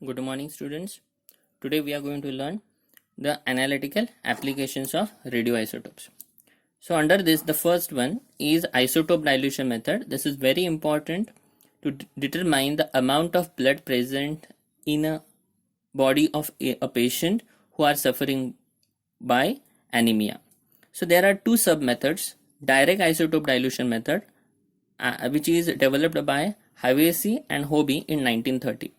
Good morning, students. Today we are going to learn the analytical applications of radioisotopes. So under this, the first one is isotope dilution method. This is very important to determine the amount of blood present in a body of a patient who are suffering by anemia. So there are two sub methods: direct isotope dilution method, which is developed by Havesi and Hobby in 1930.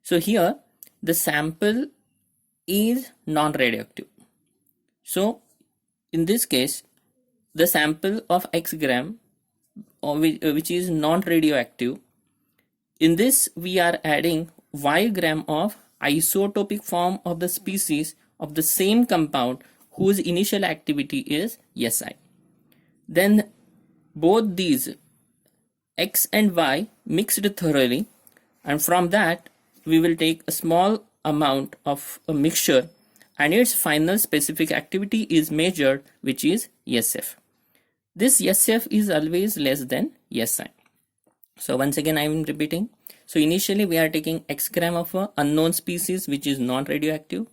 So here the sample is non-radioactive. So in this case, the sample of X gram, which is non-radioactive, in this we are adding Y gram of isotopic form of the species of the same compound whose initial activity is Si. Then both these X and Y mixed thoroughly, and from that we will take a small amount of a mixture and its final specific activity is measured, which is SF. This SF is always less than Si. So once again I am repeating. So initially we are taking X gram of a unknown species which is non-radioactive.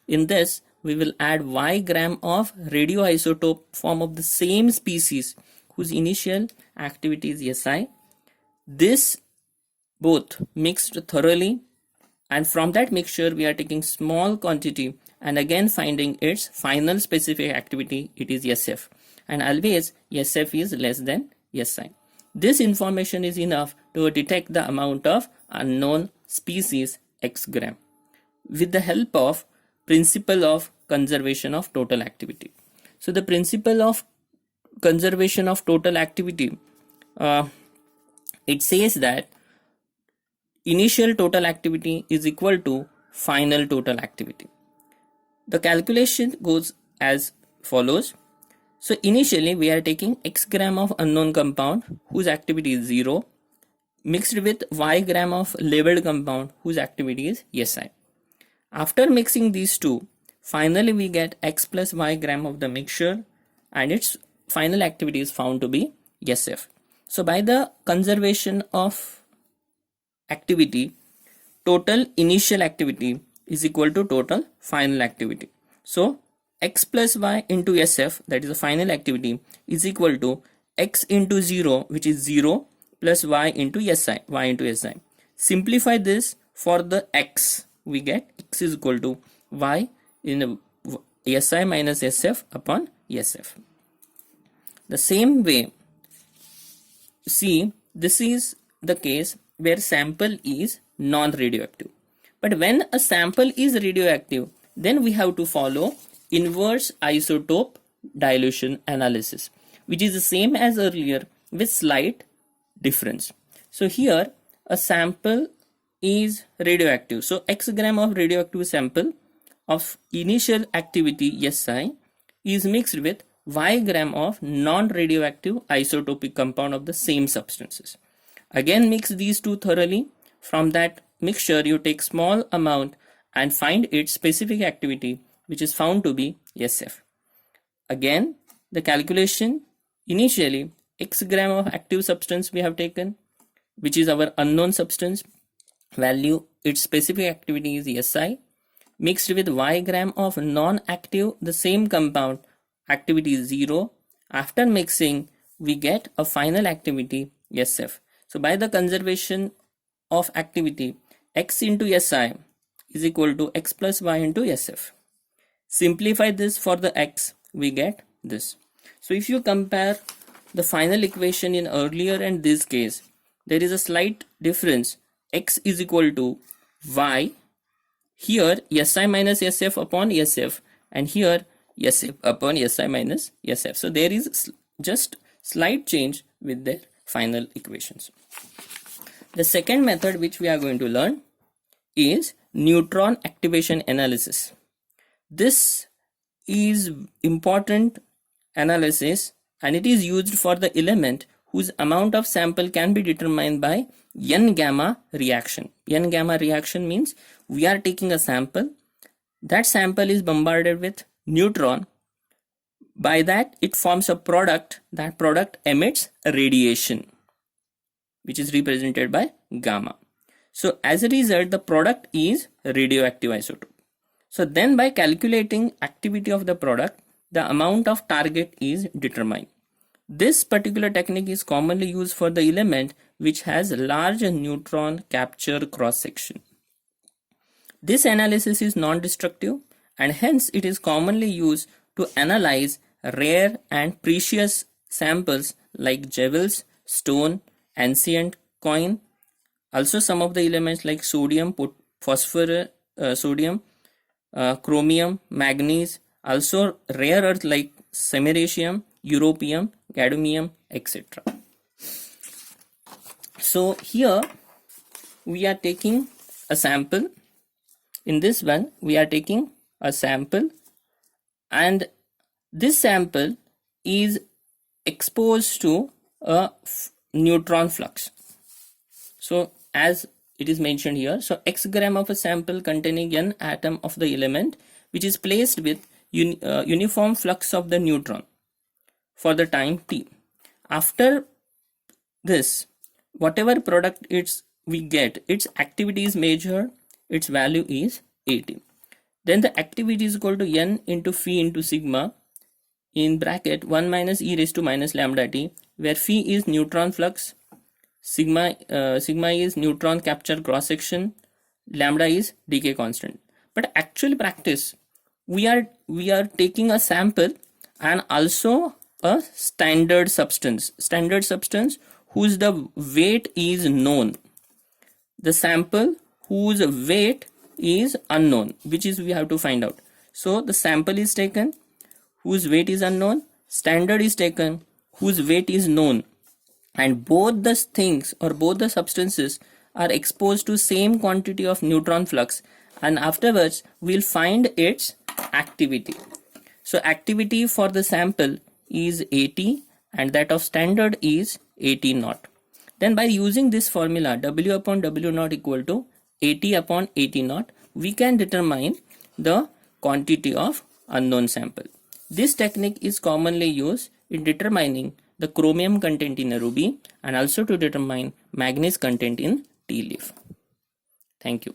In this we will add Y gram of radioisotope form of the same species whose initial activity is Si. This both mixed thoroughly, and from that mixture we are taking small quantity and again finding its final specific activity, it is SF, and always SF is less than Si. This information is enough to detect the amount of unknown species X gram with the help of principle of conservation of total activity. So the principle of conservation of total activity, it says that initial total activity is equal to final total activity. The calculation goes as follows. So initially we are taking X gram of unknown compound whose activity is 0 mixed with Y gram of labeled compound whose activity is Si. After mixing these two, finally we get X plus Y gram of the mixture and its final activity is found to be SF. So by the conservation of activity, total initial activity is equal to total final activity. So X plus Y into SF, that is the final activity, is equal to X into 0, which is 0, plus Y into Si. Simplify this for the X, we get X is equal to Y in Si minus SF upon SF. The same way, see, this is the case where sample is non-radioactive. But when a sample is radioactive, then we have to follow inverse isotope dilution analysis, which is the same as earlier with slight difference. So here a sample is radioactive. So X gram of radioactive sample of initial activity Si is mixed with Y gram of non-radioactive isotopic compound of the same substances. Again mix these two thoroughly. From that mixture you take small amount and find its specific activity, which is found to be SF. Again the calculation, initially X gram of active substance we have taken, which is our unknown substance value, its specific activity is Si, mixed with Y gram of non-active the same compound, activity is 0. After mixing we get a final activity SF. So by the conservation of activity, X into Si is equal to X plus Y into SF. Simplify this for the X, we get this. So if you compare the final equation in earlier and this case, there is a slight difference. X is equal to Y. Here Si minus SF upon SF, and here SF upon Si minus SF. So there is just slight change with their final equations. The second method which we are going to learn is neutron activation analysis. This is important analysis and it is used for the element whose amount of sample can be determined by N gamma reaction. N gamma reaction means we are taking a sample, that sample is bombarded with neutron. By that it forms a product, that product emits a radiation which is represented by gamma. So as a result, the product is radioactive isotope. So then by calculating activity of the product, the amount of target is determined. This particular technique is commonly used for the element which has large neutron capture cross section. This analysis is non-destructive and hence it is commonly used to analyze rare and precious samples like jewels, stone, ancient coin. Also some of the elements like sodium, phosphorus, chromium, manganese, also rare earth like samarium, europium, gadolinium, etc. So here we are taking a sample. In this one we are taking a sample, and this sample is exposed to a neutron flux. So as it is mentioned here, so x gram of a sample containing n atom of the element which is placed with uniform flux of the neutron for the time t. After this, whatever product we get, its activity is measured, its value is 80. Then the activity is equal to n into phi into sigma in bracket 1 minus e raised to minus lambda t, where phi is neutron flux, sigma is neutron capture cross section, lambda is decay constant. But actual practice, we are taking a sample and also a standard substance whose the weight is known, the sample whose weight is unknown, which is we have to find out. So the sample is taken whose weight is unknown, standard is taken whose weight is known, and both the things or both the substances are exposed to same quantity of neutron flux, and afterwards we'll find its activity. So activity for the sample is 80 and that of standard is 80 naught. Then by using this formula W upon W naught equal to 80 upon 80 naught, we can determine the quantity of unknown sample. This technique is commonly used in determining the chromium content in a ruby and also to determine manganese content in tea leaf. Thank you.